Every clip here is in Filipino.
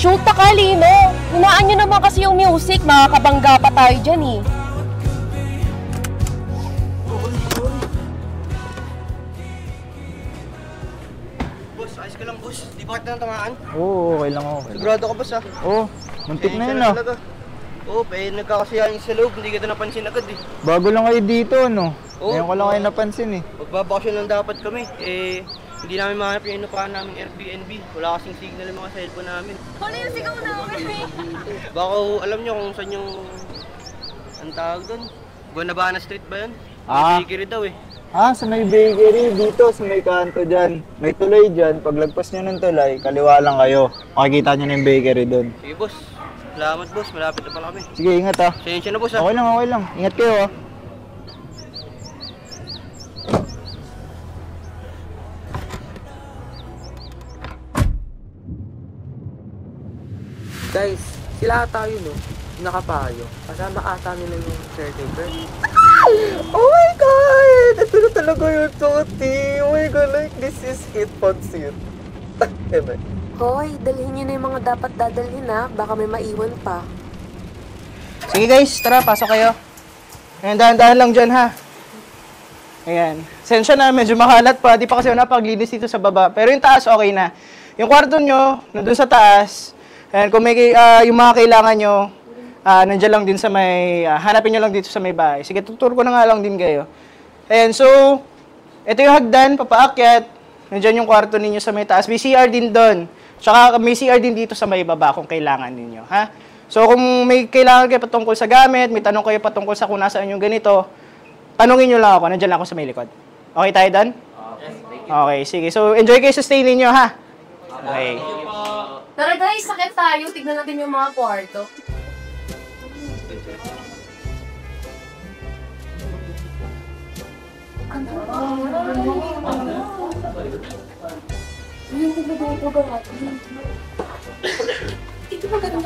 Shoot na kali mo! Hinaan nyo naman kasi yung music, makakabangga pa tayo dyan eh. Boss, ayos ka lang boss. Di ba kita natamaan? Oo, okay lang ako. Sigurado ka boss ah. Oo, muntik na yun ah. Oo, nagkakasiyahan sa loob, hindi kita napansin agad eh. Bago lang kayo dito, no? Oo. Ngayon ko lang kayo napansin eh. Magbabakasyon lang dapat kami. Hindi namin mahanap yung inupahan namin Airbnb. Wala kasing signal yung mga cellphone namin. Ano yung sigaw namin? Baka alam nyo kung saan yung... Ang tawag doon? Guanabana Street ba yun? Ah. May bakery daw eh. Ah, sa may bakery, dito sa may kanto dyan. May tulay dyan. Paglagpas nyo ng tulay, kaliwa lang kayo. Makikita nyo na yung bakery doon. Sige boss. Salamat boss, malapit na pala kami. Sige, ingat ah. Sensya na boss ah. Okay lang, okay lang. Ingat kayo ah. Guys, sila tayo no, nakapayo. Kasama ata nila yung caretaker. Oh my God! Ito na talaga yung Toti! Oh my God, like this is it, Pansit. Eme. Hoy, dalhin nyo na yung mga dapat dadalhin ha. Baka may maiwan pa. Sige guys, tara, pasok kayo. Ayan, dahan-dahan lang dyan ha. Ayan. Sensya na, medyo makalat pa. Di pa kasi napaglinis dito sa baba. Pero yung taas, okay na. Yung kwarto nyo, nandun sa taas. Ayan, kung may yung mga kailangan nyo, nandiyan lang din sa may, hanapin nyo lang dito sa may bahay. Sige, tuturo ko na nga lang din kayo. Ayan, so, ito yung hagdan, papaakyat. Nandiyan yung kwarto ninyo sa may taas. May CR din doon. Tsaka may CR din dito sa may baba kung kailangan ninyo, ha? So, kung may kailangan kayo patungkol sa gamit, may tanong kayo patungkol sa kung nasaan yung ganito, tanungin nyo lang ako, nandiyan lang ako sa may likod. Okay tayo doon? Okay, sige. So, enjoy kayo sa stay ninyo, ha? Okay. Tara guys, sakit tayo. Tignan natin yung mga kwarto. Ito ba ganun?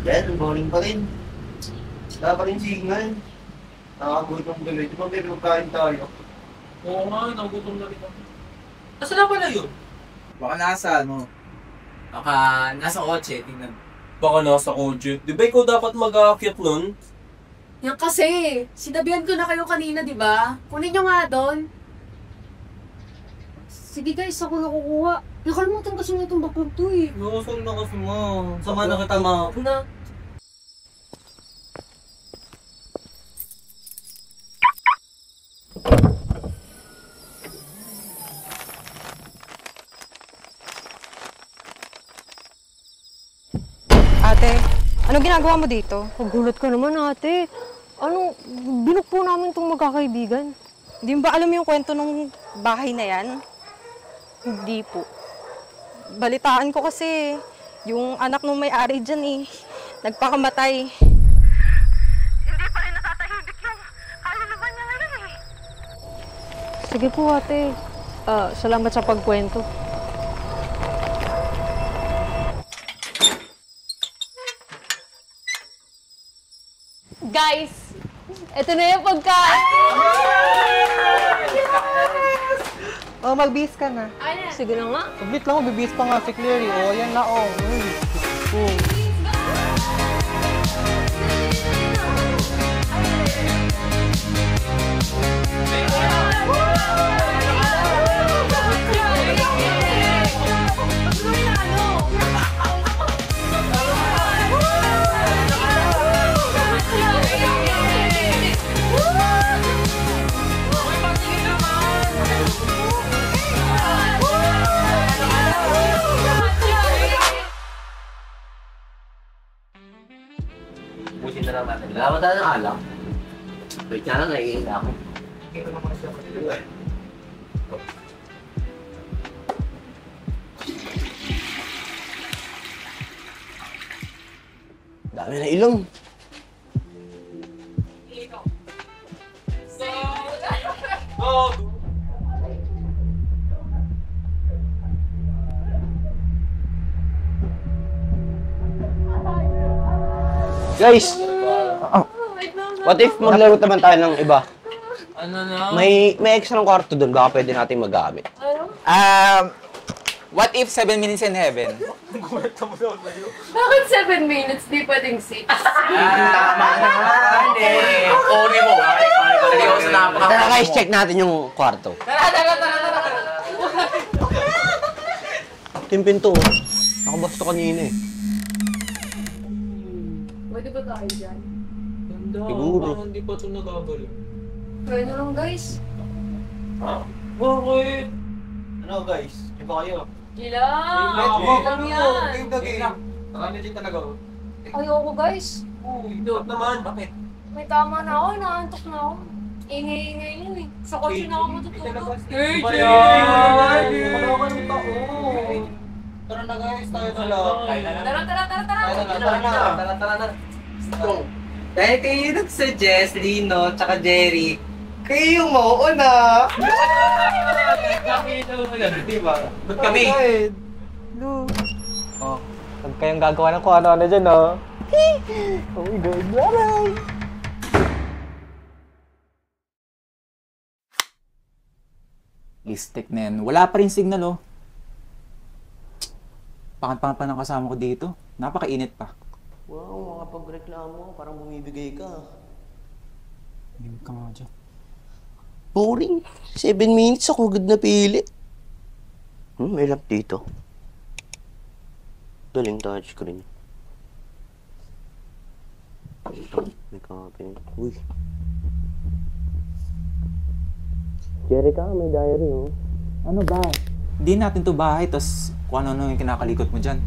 Yan, boring pa rin. Wala pa rin signal. Nakakagutom tuloy. Di ba may magkain tayo? Oo nga, nagutom na rin ako. Nasaan na pala yun? Baka nasa baka nasa kotse, tingnan. Baka nasa kotse. Di ba ikaw dapat mag-aakyat nun? Yan kasi. Sinabihan ko na kayo kanina, di ba? Kunin nyo nga doon. Sige guys, ako na kukuha. Nakalimutan kasi na itong bakog to eh. Nakasal na kasi mo. Sama na kita ma. Na. Ate, anong ginagawa mo dito? Pagulat ka naman ate. Ano, binuk po namin itong magkakaibigan. Hindi mo ba alam yung kwento ng bahay na yan? Hindi po. Balitaan ko kasi, yung anak nung may-ari dyan eh, nagpakamatay. Hindi pa rin natatahimik yung naman niya ngayon eh. Sige po ate. Salamat sa pagkwento. Guys, ito na yung pagkain! Oh, magbihis ka na. Sige na nga. Sabit lang, magbihis pa nga si Clary. Oh, yan na oh. Busin na lang natin. Lalaman tayo ng alak. Wait nga lang, naiingin ako. Dami na ilong. Gago. Guys, what if maglaro naman tayo ng iba? Ano na? May extra ng kwarto doon, baka pwede natin magamit. What if 7 minutes in heaven? Bakit 7 minutes? Di pwedeng 6. Tama naman eh. Kori mo. Seryoso na ako. Tara guys, check natin yung kwarto. Tara. Ito yung pinto. Nakabasto kanina eh. Pwede ba tayo dyan? Ganda. Siguro. Parang hindi pa ito nagagaling. Try na lang guys. Bakit? Ano guys? Iba kayo? Gila! Lang yan! Ayoko guys. Ito naman. Bakit? May tama na ako, inaantok na ako. Ingay-ingay yun eh. Sa kotse na ako matutulog. Tara na guys, tayo na lang. Tara! Dahil kayo nag-suggest, Lino, tsaka Jerry, kayo yung mauuna. Diba? Ba't kami? Oh, huwag kayong gagawa ng kung ano-ano dyan, oh. Oh my God, bye-bye! Listek na yan. Wala pa rin signal, oh. Pangat-pangat pa ng kasama ko dito. Napakainit pa. Wow, makapagreklamo, parang bumibigay ka. Hindi ka nga dyan. Boring. 7 minutes ako agad na pili. May lap dito. Galing touchscreen. May copy. Uy. Jerica, may diary oh. Ano ba? Hindi natin to bahay, tas kung ano-ano yung kinakalikot mo dyan.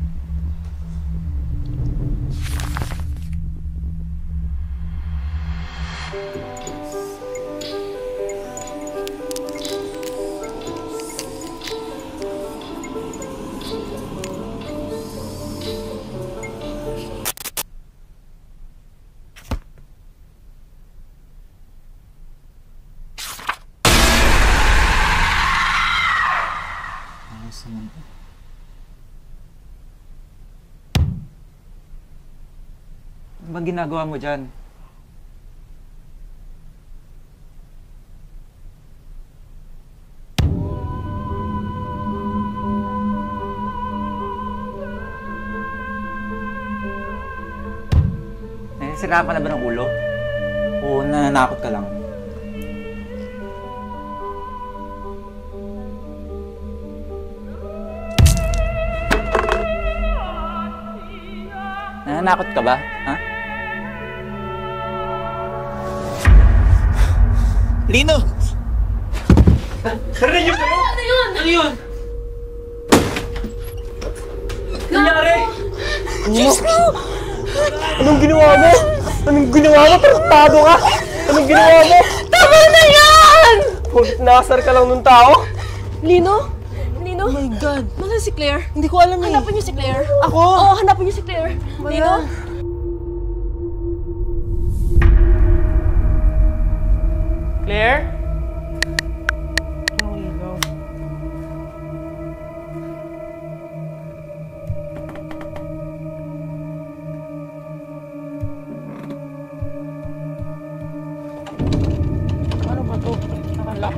Ayos naman to. Ano bang ginagawa mo dyan? Nasira ka na ba ng ulo? O nananakot ka lang? Nananakot ka ba? Ha? Lino! Narinig niyo ba yun? Ano yun? Ano yun? Nangyari? Anong ginawa mo? Anong ginawa mo? Tarantado ka! Anong ginawa mo? Tama na yan! Huwag nakasar ka lang nung tao? Lino? Lino? Oh my God! Nasaan si Claire? Hindi ko alam eh. Hanapin niyo si Claire. Ako? Oo, hanapin niyo si Claire. Lino? Claire? Ano ba to? Nakalock?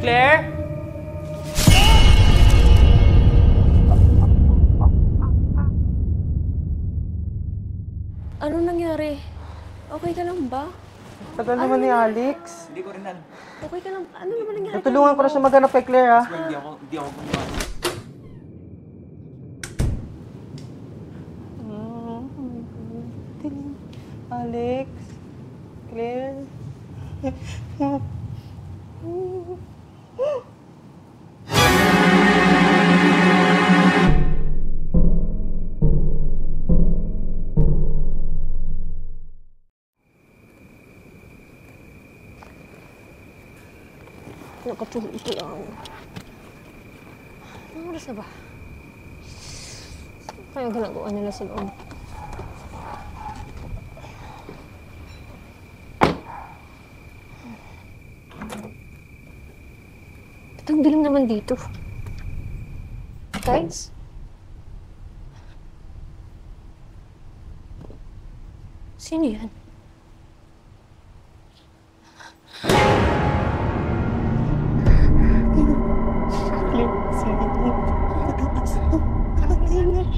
Claire? Ano nangyari? Okay ka lang ba? Tagal naman ni Alex. Hindi ko rin alam. Okay ka lang? Ano naman nangyari? Natulungan ko na siya maghanap kay Claire, ha? Hindi ako gumawa. Alex? Claire? Nakatulog ko lang. Anong oras na ba? Kaya ginagawa nila sa loob. Ang dilim naman dito. Guys? Sino yan?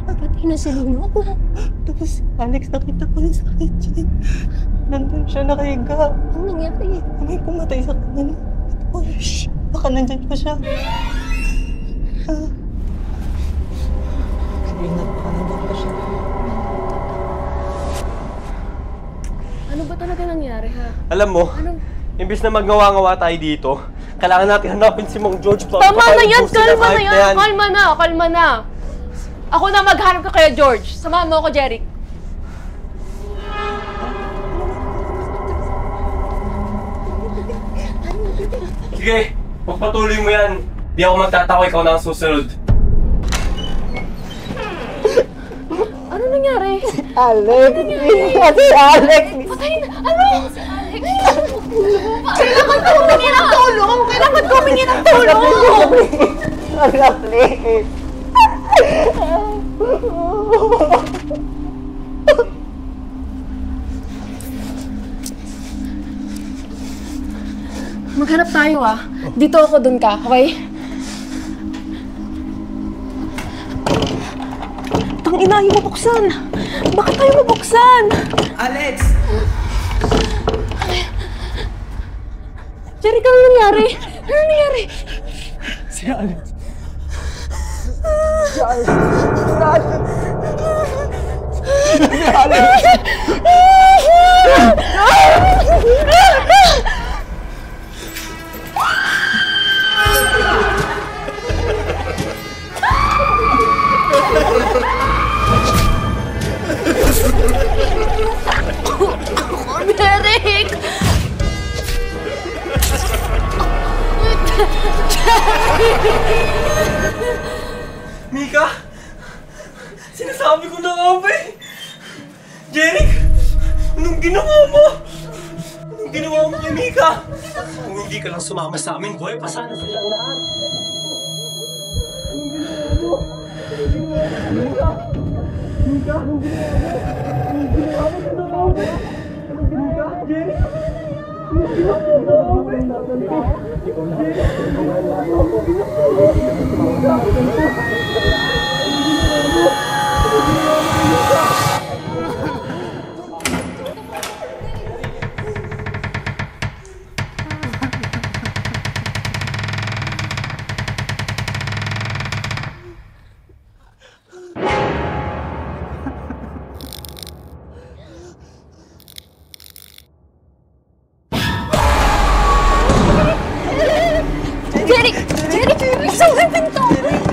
Patay na si Lino. Tapos, Alex, nakita ko yung sakit dyan. Nandun siya nakahiga. Ano nangyari? May pumatay sa kanya. Oh, shh! Baka nandyan pa siya. Ingat, baka nandyan pa siya. Ano ba talaga nangyari, ha? Alam mo, Ano? imbis na magnawa-ngawa tayo dito, kailangan natin hanapin si Mang George. Tama na yan! Kalma na yan! Kalma na! Kalma na! Ako na maghanap ka kaya, George. Samahan mo ako, Jeric. Sige, pagpatuloy mo yan. Di ako magtatako, ikaw na ang susunod. Ano nangyari? Alex! Kasi Alex! Patay na! Ano? Kailangan ko humingi ng tulong! Kailangan ko humingi ng tulong! Alex! Maghanap tayo, ah. Dito ako, dun ka. Okay? Tangina, yung mabuksan! Bakit tayo mabuksan? Alex! Jeric, ano nangyari? Ano nangyari? Si Alex. Jeric! Mika! Sinasabi ko na nga ba eh! Jeric! Anong ginawa mo? Anong ginawa mo kay Mika? Kung hindi ka lang sumama sa amin, boy, pasana silang lahat. Jeric! Jeric! Buksan mo yung pinto!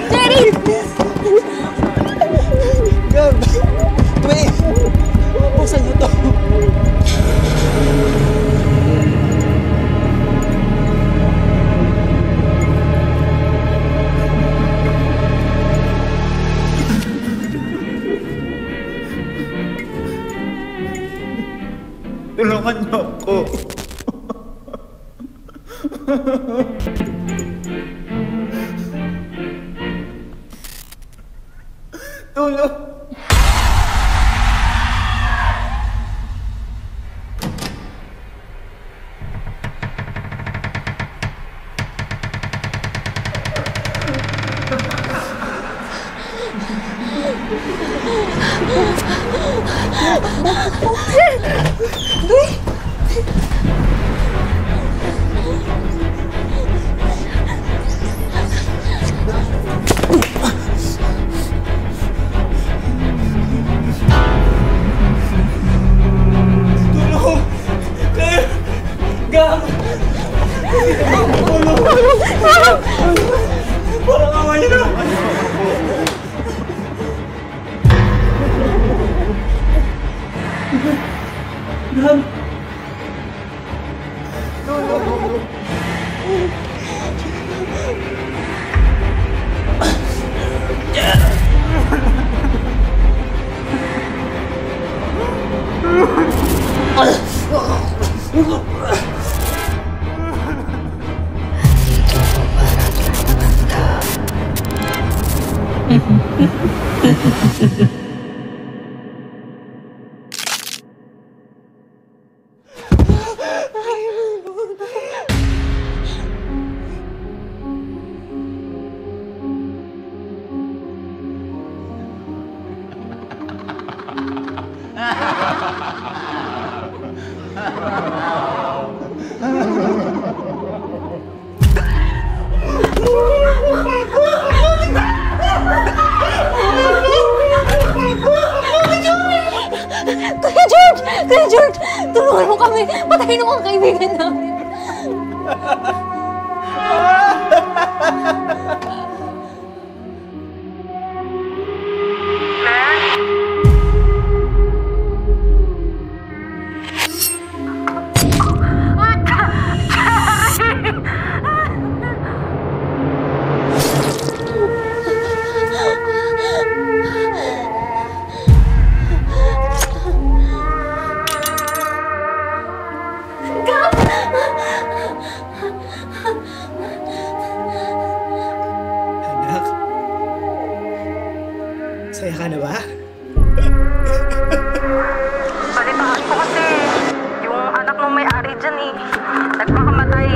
Jeric! Gab! Wait! Buksan niyo to. Tulungan niyo ako. Tulong! Parang awa niyo na! Kuya George! Tulungan mo kami! Patayin mo ang kaibigan namin! Anak, saya ka na ba? Balitaan ko kasi, yung anak nung may-ari dyan eh, nagpakamatay.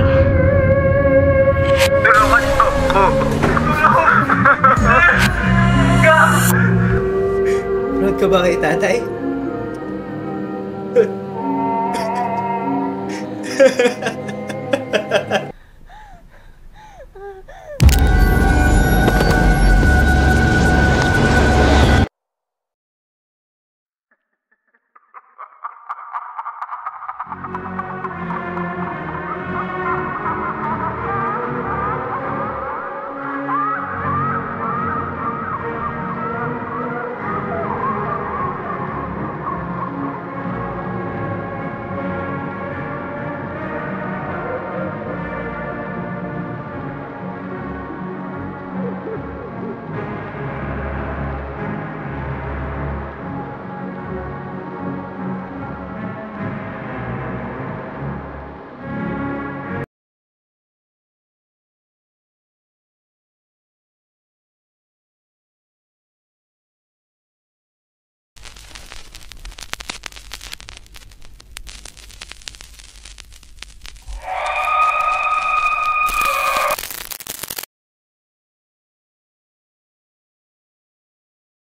Tulungan ako. Proud ka ba kay tatay?